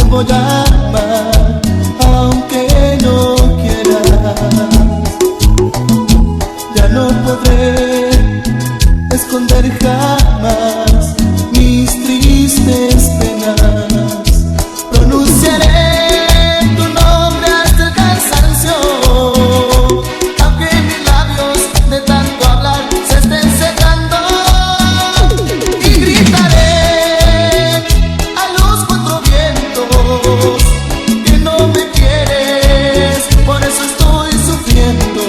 Voy a amar, aunque no quieras. Ya no podré esconder jamás mis tristes penas. Pronunciaré tu nombre hasta el cansancio, aunque mis labios de tanto hablar se estén secando. Y gritaré a los cuatro vientos que no me quieres, por eso estoy sufriendo.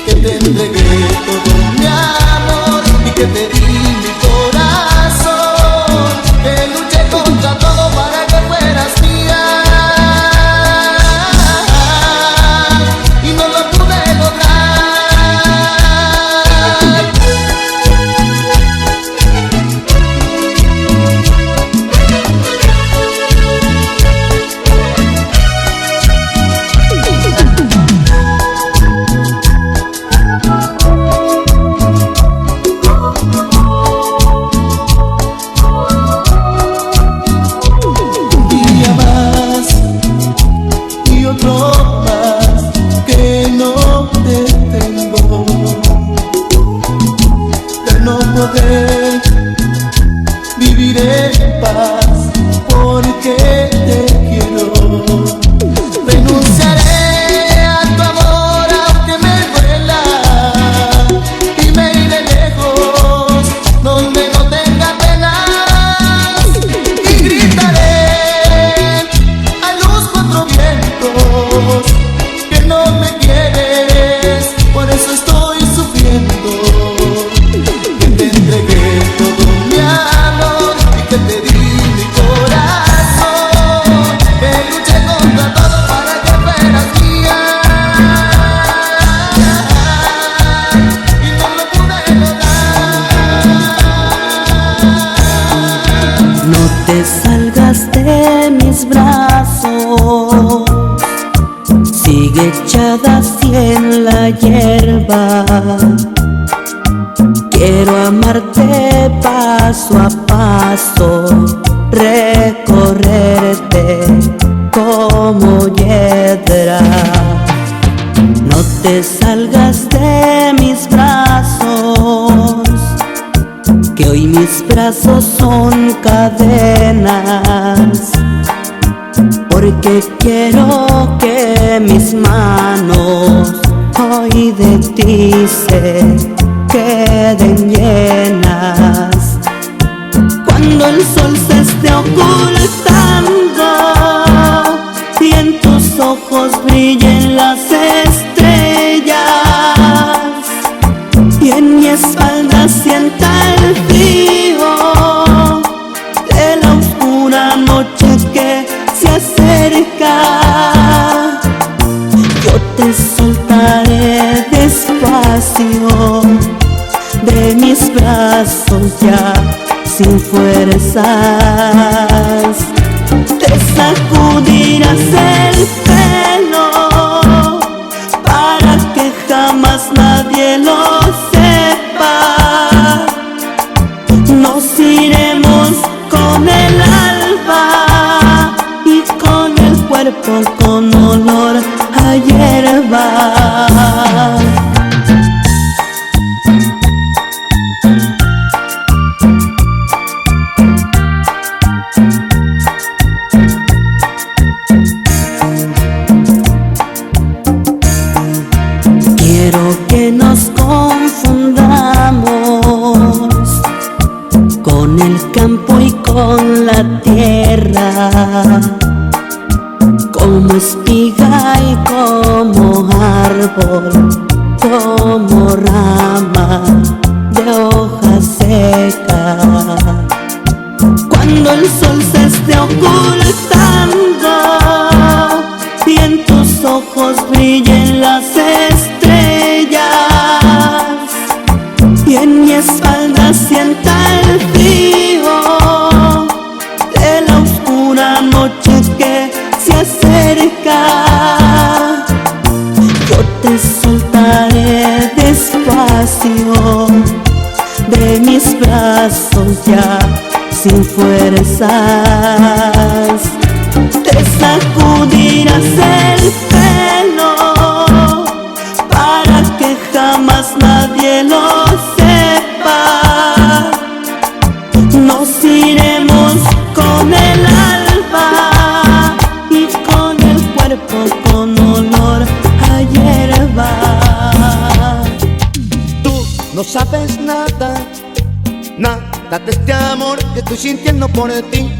Que te entregué todo mi amor y que te di mi corazón, que luché contra todo para que fueras mía, y no lo pude lograr. Vivir en paz porque te quiero. Renunciaré a tu amor aunque me duela, y me iré lejos donde no tenga penas. Y gritaré a los cuatro vientos que no me quieres, por eso estoy sufriendo. Te salgas de mis brazos, sigue echada así en la hierba. Quiero amarte paso a paso, recorrerte como hiedra. No te salgas de mis brazos, que hoy mis brazos son cadenas, porque quiero que mis manos hoy de ti se queden llenas. Cuando el sol se esté ocultando y en tus ojos brillen las estrellas, y en mi espalda sienta el frío de la oscura noche que se acerca, yo te soltaré despacio de mis brazos ya sin fuerzas. Te sacudirás el pelo para que jamás nadie lo sepa. Nos iremos con el alba y con el cuerpo con olor a hierba. Quiero que nos confundamos con el campo y con la tierra, como espiga y como árbol, como rama de hoja seca. Cuando el sol se esté ocultando y en tus ojos brillen las estrellas, noche que se acerca. Yo te soltaré despacio de mis brazos ya sin fuerzas. Te sacudirás el pelo para que jamás nadie lo sepa. Nos iremos con el alba y con el cuerpo con olor a hierba. Tú no sabes nada, nada de este amor que estoy sintiendo por ti.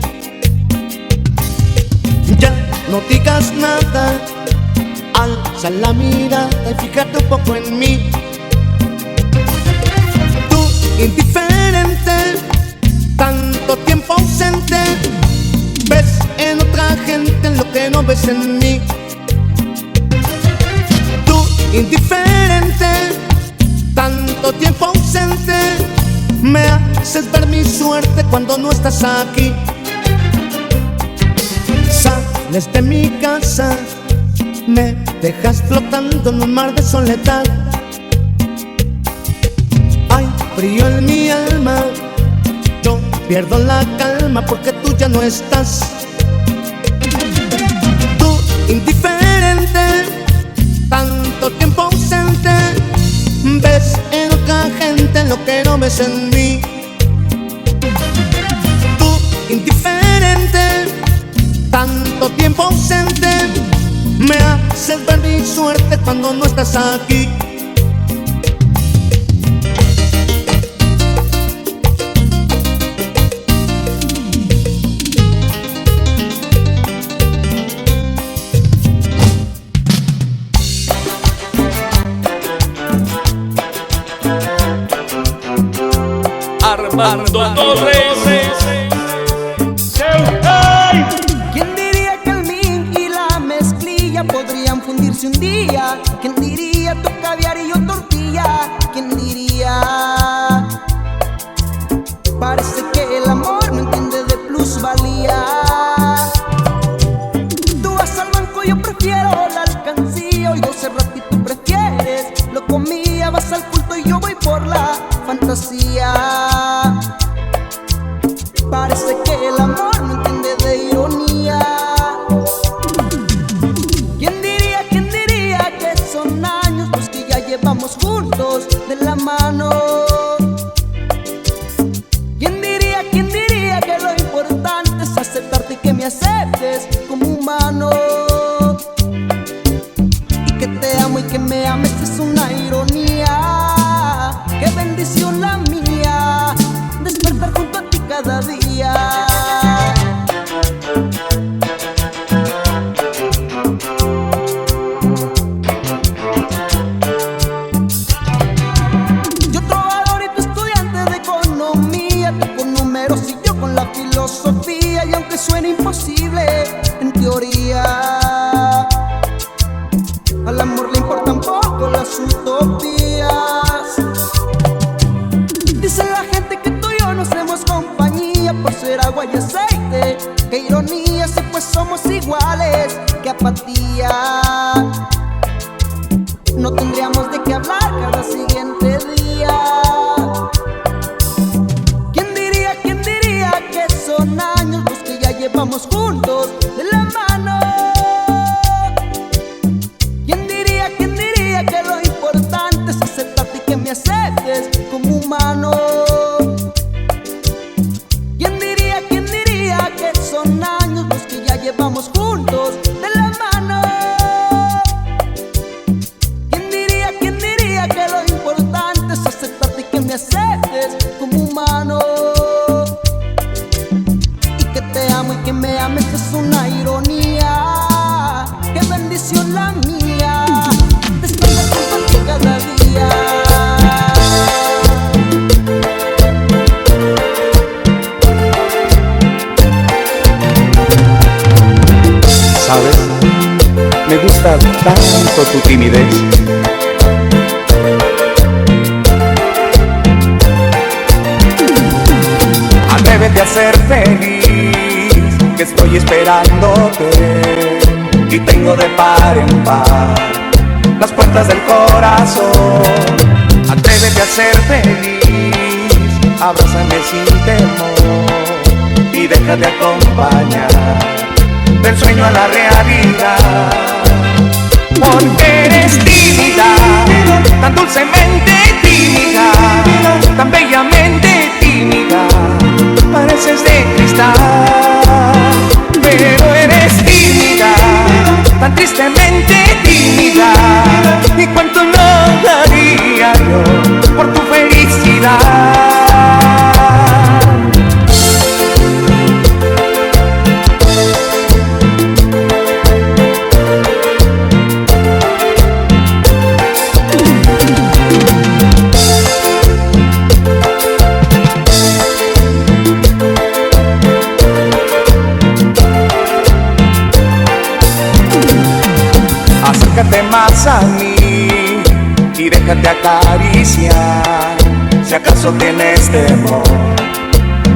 Ya no digas nada, alza la mirada y fíjate un poco en mí. Tú indiferente, tanto tiempo ausente, ves en otra gente lo que no ves en mí. Tú indiferente, tanto tiempo ausente, me haces ver mi suerte cuando no estás aquí. Sales de mi casa, me dejas flotando en un mar de soledad. Hay frío en mi alma, yo pierdo la calma porque tú ya no estás. Tú indiferente, tanto tiempo ausente, ves en otra gente lo que no ves en mí. Tú indiferente, tanto tiempo ausente, me haces ver mi suerte cuando no estás aquí. Armando Torres. ¿Quién diría que el mint y la mezclilla podrían fundirse un día? ¿Quién diría tu caviar y yo tortilla? ¿Quién diría? Parece que el amor no entiende de plusvalía. Tú vas al banco, yo prefiero la alcancía. Oigo ese rap y tú prefieres lo comía. Vas al culto y yo voy por la fantasía. Parece que el amor no entiende de ironía. ¿Quién diría que son años los que ya llevamos juntos de la mano? ¿Quién diría que lo importante es aceptarte y que me aceptes como humano? Y que te amo y que me ames es una ironía. Qué bendición la mía, despertar junto a ti cada día. Yo trovador y tú estudiante de economía, tú con números y yo con la filosofía. Y aunque suene imposible en teoría, al amor le importan poco las utopías. Dice la gente que tú y yo no hacemos compañía por ser agua y aceite. Qué ironía si pues somos iguales, qué apatía. No tendríamos de qué hablar cada siguiente día. ¿Quién diría que son años los que ya llevamos juntos de la mano? ¿Quién diría que lo importante es aceptarte y que me aceptes como humano? ¿Quién diría que son años los que ya llevamos juntos de la mano? ¿Quién diría que lo importante es aceptarte y que me aceptes como humano? Y que te amo y que me ames es una ironía. Qué bendición la mía, despertar junto a ti cada día. ¿Sabes? Me gusta tanto tu timidez. Atrévete a ser feliz, que estoy esperándote y tengo de par en par las puertas del corazón. Atrévete a ser feliz, abrázame sin temor y déjate acompañar del sueño a la realidad. Porque eres tímida, tan dulcemente tímida, tan bellamente tímida, pareces de cristal. Pero eres tímida, tan tristemente tímida, y cuánto no daría yo por tu felicidad. Acércate más a mí y déjate acariciar. Si acaso tienes temor,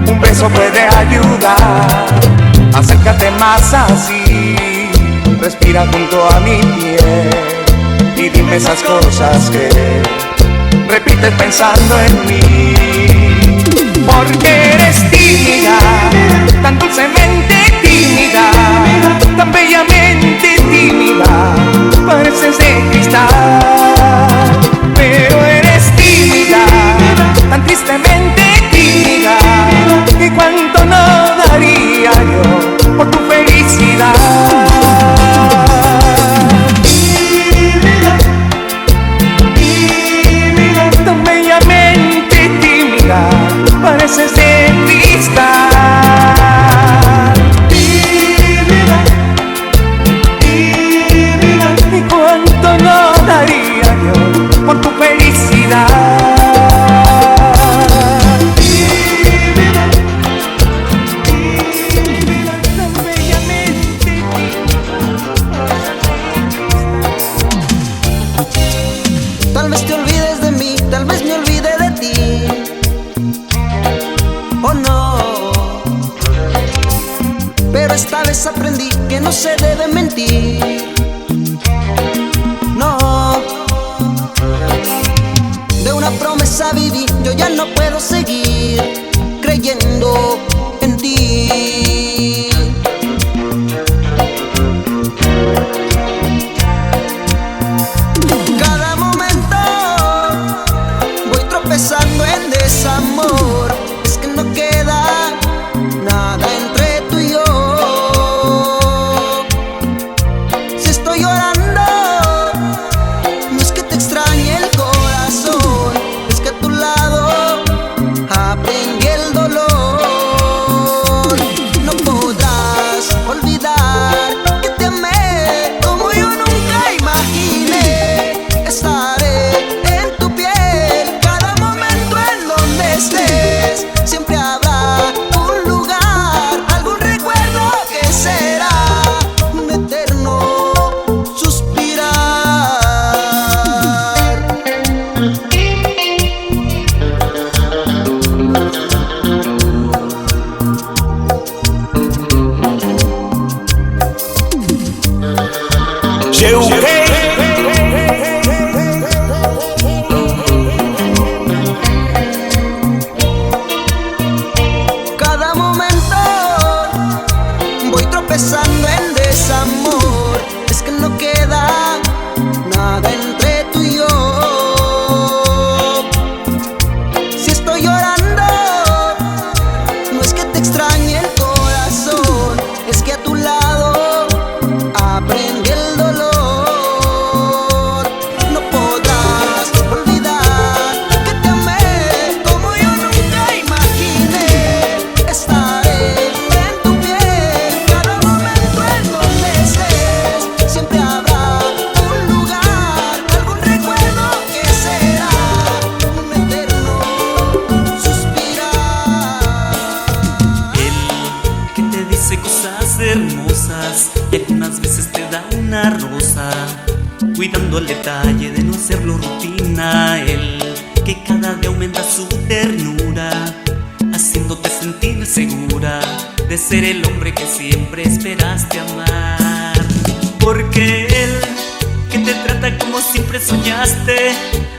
un beso puede ayudar. Acércate más así, respira junto a mi piel y dime esas cosas que repites pensando en mí. Porque eres tímida, tan dulcemente tímida, tan bellamente tímida, pareces de cristal. Pero eres tímida, tan tristemente tímida, y cuánto no daría yo por tu felicidad. Tan bellamente tímida, pareces de cristal. Y cuánto no daría yo por tu felicidad. Tan bellamente. Tal vez te olvides de mí, tal vez me olvide de ti. Oh no, pero esta vez aprendí que no se debe mentir. No, de una promesa viví, yo ya no puedo seguir creyendo en ti. Cada momento voy tropezando en desamor. Es que no queda nada entre tú y yo. Si estoy llorando, no es que te extrañe el corazón, es que a tu lado aprendí el dolor. No podrás olvidar que te amé como yo nunca imaginé. Estaré en tu piel cada momento en donde estés. Siempre habrá un lugar, algún recuerdo que será un eterno suspirar. Cada momento voy tropezando en desamor. Es que no queda nada entre tú y yo. Si estoy llorando, no es que te extrañe el corazón, es que a tu lado aprendí el dolor. No podrás olvidar que te amé como yo nunca imaginé. Estaré en tu piel cada momento en donde estés. Siempre habrá un lugar, algún recuerdo que será un eterno suspirar. El que te dice cosas hermosas y algunas veces te da una rosa, cuidando el detalle de no hacerlo rutina. El que cada día aumenta su ternura, haciéndote sentir segura de ser el hombre que siempre esperaste amar. Porque él, que te trata como siempre soñaste,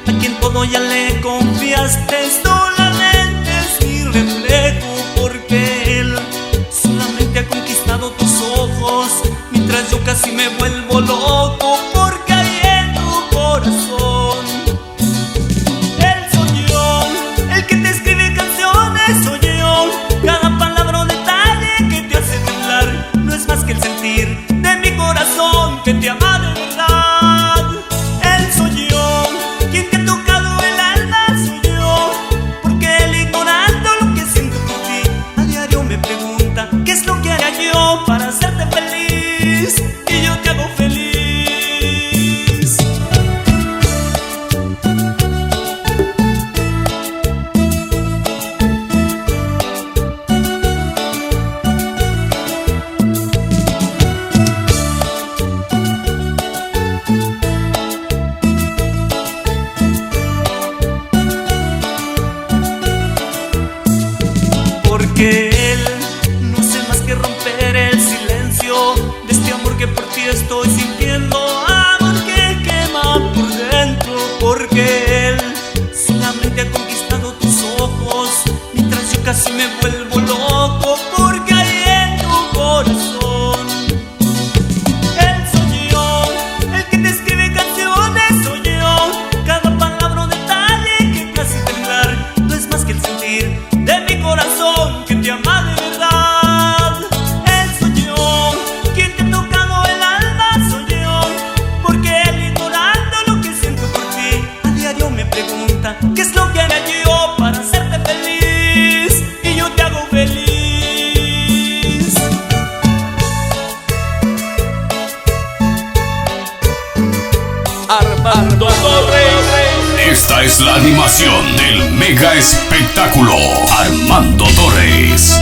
a quien todo ya le confiaste, solamente es mi reflejo. Porque él solamente ha conquistado tus ojos, mientras yo casi me vuelvo loco. Porque hay en tu corazón, él soy yo, el que te escribe canciones soy yo. Cada palabra o detalle que te hace temblar no es más que el sentir de mi corazón que te ama de verdad. Él soy yo, quien te ha tocado el alma soy yo. Porque él, ignorando lo que siento por ti, a diario me pregunta qué es lo que haría yo para hacerte feliz, y yo te hago feliz. Porque él no hace más que romper el silencio de este amor que por ti estoy sintiendo, amor que quema por dentro. Porque él solamente ha conquistado tus ojos, mientras yo casi me vuelvo loco. Porque hay en tu corazón, él soy yo, el que te escribe canciones soy yo. Cada palabra o detalle que te hace temblar no es más que el sentir de mi corazón que te ama de verdad. Él soy yo, quien te ha tocado el alma soy yo. Porque él, ignorando lo que siento por ti, a diario me pregunta qué es lo que haré yo para hacerte feliz, y yo te hago feliz. Armando Torres. Esta es la animación del mega espectáculo Armando Torres.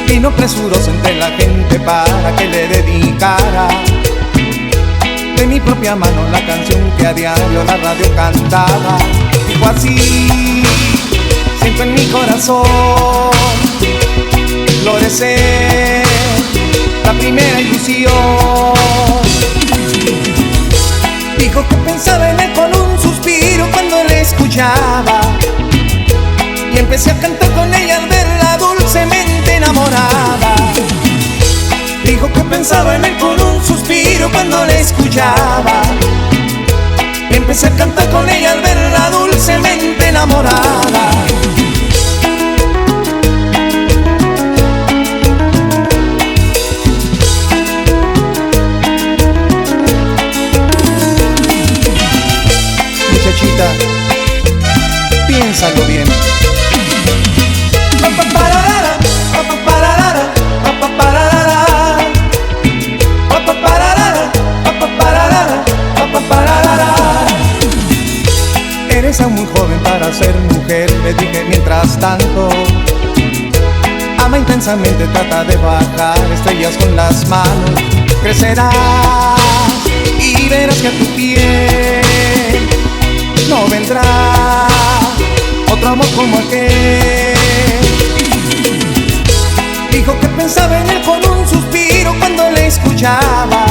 Vino presuroso entre la gente para que le dedicara de mi propia mano la canción que a diario la radio cantaba. Dijo así: siento en mi corazón florecer la primera ilusión. Dijo que pensaba en él con un suspiro cuando le escuchaba, y empecé a cantar con ella al verla dulcemente enamorada. Dijo que pensaba en él con un suspiro cuando le escuchaba, y empecé a cantar con ella al verla dulcemente enamorada. Muchachita, piénsalo bien. Eres aún muy joven para ser mujer, le dije mientras tanto. Ama intensamente, trata de bajar estrellas con las manos. Crecerás y verás que a tu piel no vendrá otro amor como aquel. Dijo que pensaba en él con un suspiro cuando le escuchaba,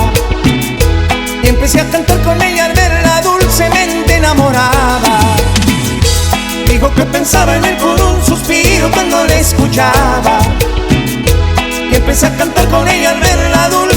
y empecé a cantar con ella al verla dulcemente enamorada. Dijo que pensaba en él con un suspiro cuando le escuchaba, y empecé a cantar con ella al verla dulcemente